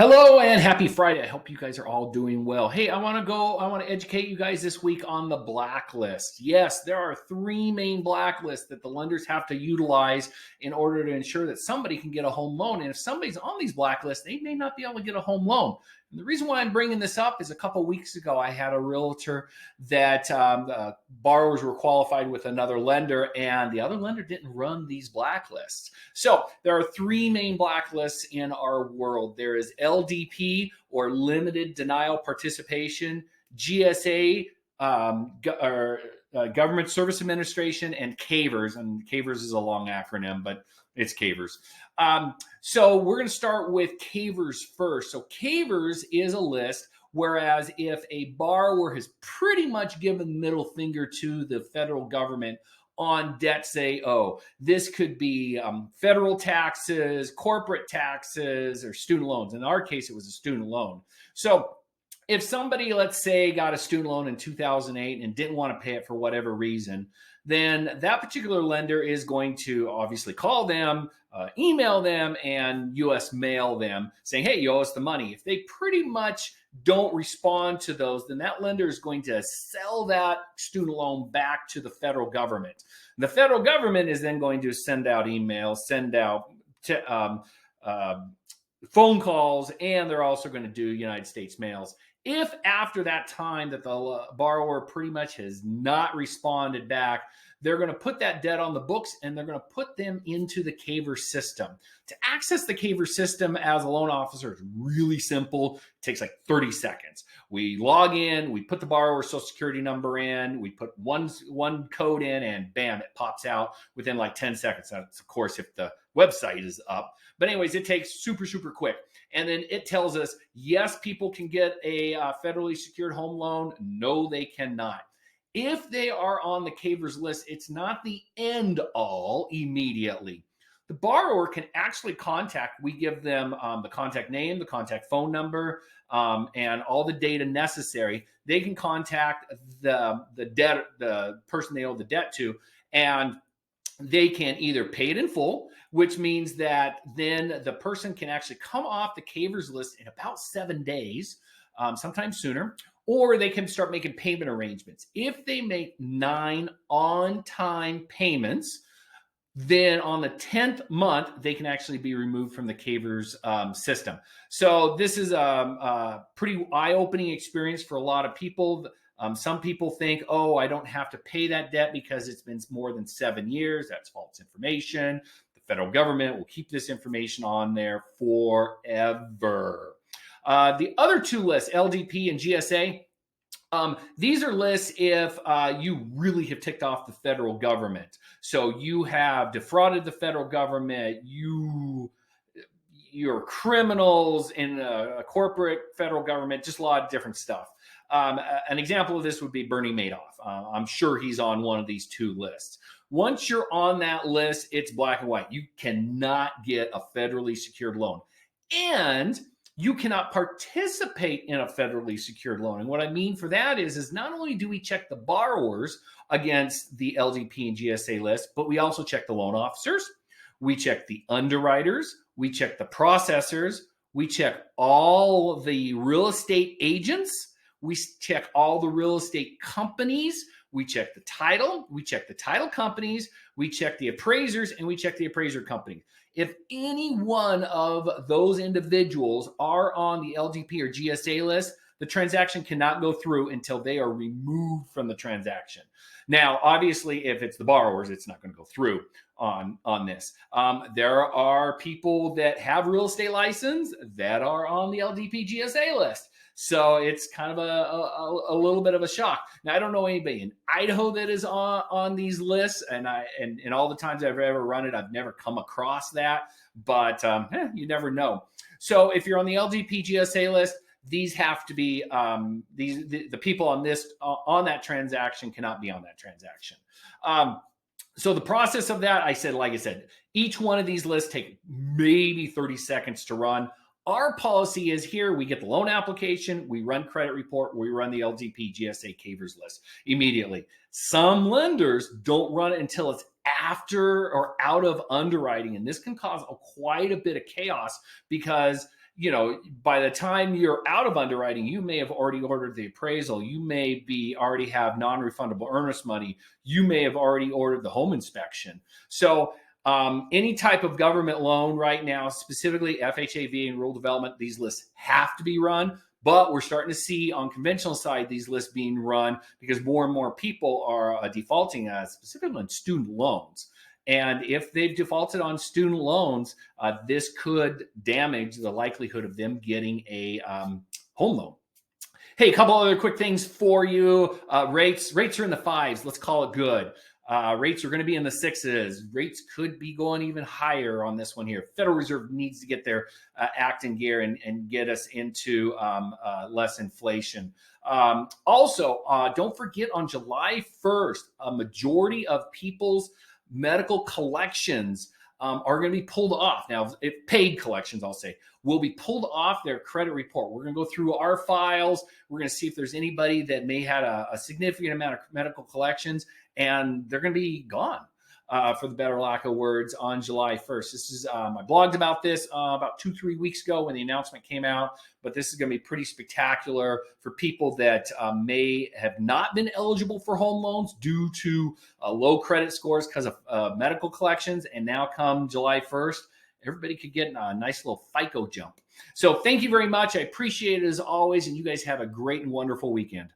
Hello and happy Friday. I hope you guys are all doing well. Hey, I want to educate you guys this week on the blacklist. Yes, there are three main blacklists that the lenders have to utilize in order to ensure that somebody can get a home loan. And if somebody's on these blacklists, they may not be able to get a home loan. And the reason why I'm bringing this up is a couple weeks ago, I had a realtor that borrowers were qualified with another lender, and the other lender didn't run these blacklists. So there are three main blacklists in our world. There is LDP, or Limited Denial Participation, GSA, Government Service Administration, and CAVRS. And CAVRS is a long acronym, but it's CAVRS. So we're going to start with CAVRS first. So CAVRS is a list, whereas if a borrower has pretty much given the middle finger to the federal government on debts they owe. This could be federal taxes, corporate taxes, or student loans. In our case, it was a student loan. So if somebody, let's say, got a student loan in 2008 and didn't want to pay it for whatever reason, then that particular lender is going to obviously call them, email them, and US mail them saying, hey, you owe us the money. If they pretty much don't respond to those, then that lender is going to sell that student loan back to the federal government. The federal government is then going to send out emails, send out phone calls, and they're also going to do United States mails. If after that time that the borrower pretty much has not responded back, they're going to put that debt on the books and they're going to put them into the CAVRS system. To access the CAVRS system as a loan officer is really simple. It takes like 30 seconds. We log in, we put the borrower's social security number in, we put one code in, and bam, it pops out within like 10 seconds. That's, of course, if the website is up. But anyways, it takes super quick. And then it tells us, yes, people can get a federally secured home loan. No, they cannot. If they are on the CAVRS list, it's not the end all immediately. The borrower can actually contact, we give them the contact name, the contact phone number, and all the data necessary. They can contact the person they owe the debt to, and they can either pay it in full, which means that then the person can actually come off the CAVRS list in about 7 days, sometimes sooner, or they can start making payment arrangements. If they make 9 on-time payments, then on the 10th month, they can actually be removed from the CAVRS system. So this is a pretty eye-opening experience for a lot of people. Some people think, oh, I don't have to pay that debt because it's been more than 7 years. That's false information. The federal government will keep this information on there forever. The other two lists, LDP and GSA, these are lists if you really have ticked off the federal government. So you have defrauded the federal government, you're criminals in a corporate federal government, just a lot of different stuff. An example of this would be Bernie Madoff. I'm sure he's on one of these two lists. Once you're on that list, it's black and white. You cannot get a federally secured loan. And you cannot participate in a federally secured loan. And what I mean for that is not only do we check the borrowers against the LDP and GSA list, but we also check the loan officers, we check the underwriters, we check the processors, we check all the real estate agents, we check all the real estate companies, we check the title, we check the title companies, we check the appraisers, and we check the appraiser companies. If any one of those individuals are on the LDP or GSA list, the transaction cannot go through until they are removed from the transaction. Now, obviously, if it's the borrowers, it's not going to go through on this. There are people that have real estate license that are on the LDP GSA list. So it's kind of a little bit of a shock. Now, I don't know anybody in Idaho that is on these lists, and all the times I've ever run it, I've never come across that, but you never know. So if you're on the LDP GSA list, these have to be the people on that transaction cannot be on that transaction. So the process of that, like I said, each one of these lists take maybe 30 seconds to run. Our policy is here, we get the loan application, we run credit report, we run the LDP GSA CAVRS list immediately. Some lenders don't run it until it's after or out of underwriting, and this can cause quite a bit of chaos because by the time you're out of underwriting, you may have already ordered the appraisal. You may be already have non-refundable earnest money. You may have already ordered the home inspection. So any type of government loan right now, specifically FHA, and rural development, these lists have to be run. But we're starting to see on conventional side these lists being run because more and more people are defaulting, specifically on student loans. And if they've defaulted on student loans, this could damage the likelihood of them getting a home loan. Hey, a couple other quick things for you. Rates are in the 5s. Let's call it good. Rates are going to be in the 6s. Rates could be going even higher on this one here. Federal Reserve needs to get their act in gear and get us into less inflation. Also, don't forget on July 1st, a majority of people's medical collections are going to be pulled off. Now, paid collections, I'll say, will be pulled off their credit report. We're going to go through our files. We're going to see if there's anybody that may have a significant amount of medical collections, and they're going to be gone, for the better lack of words, on July 1st. This is, I blogged about this about 2-3 weeks ago when the announcement came out, but this is going to be pretty spectacular for people that may have not been eligible for home loans due to low credit scores because of medical collections. And now come July 1st, everybody could get a nice little FICO jump. So thank you very much. I appreciate it as always, and you guys have a great and wonderful weekend.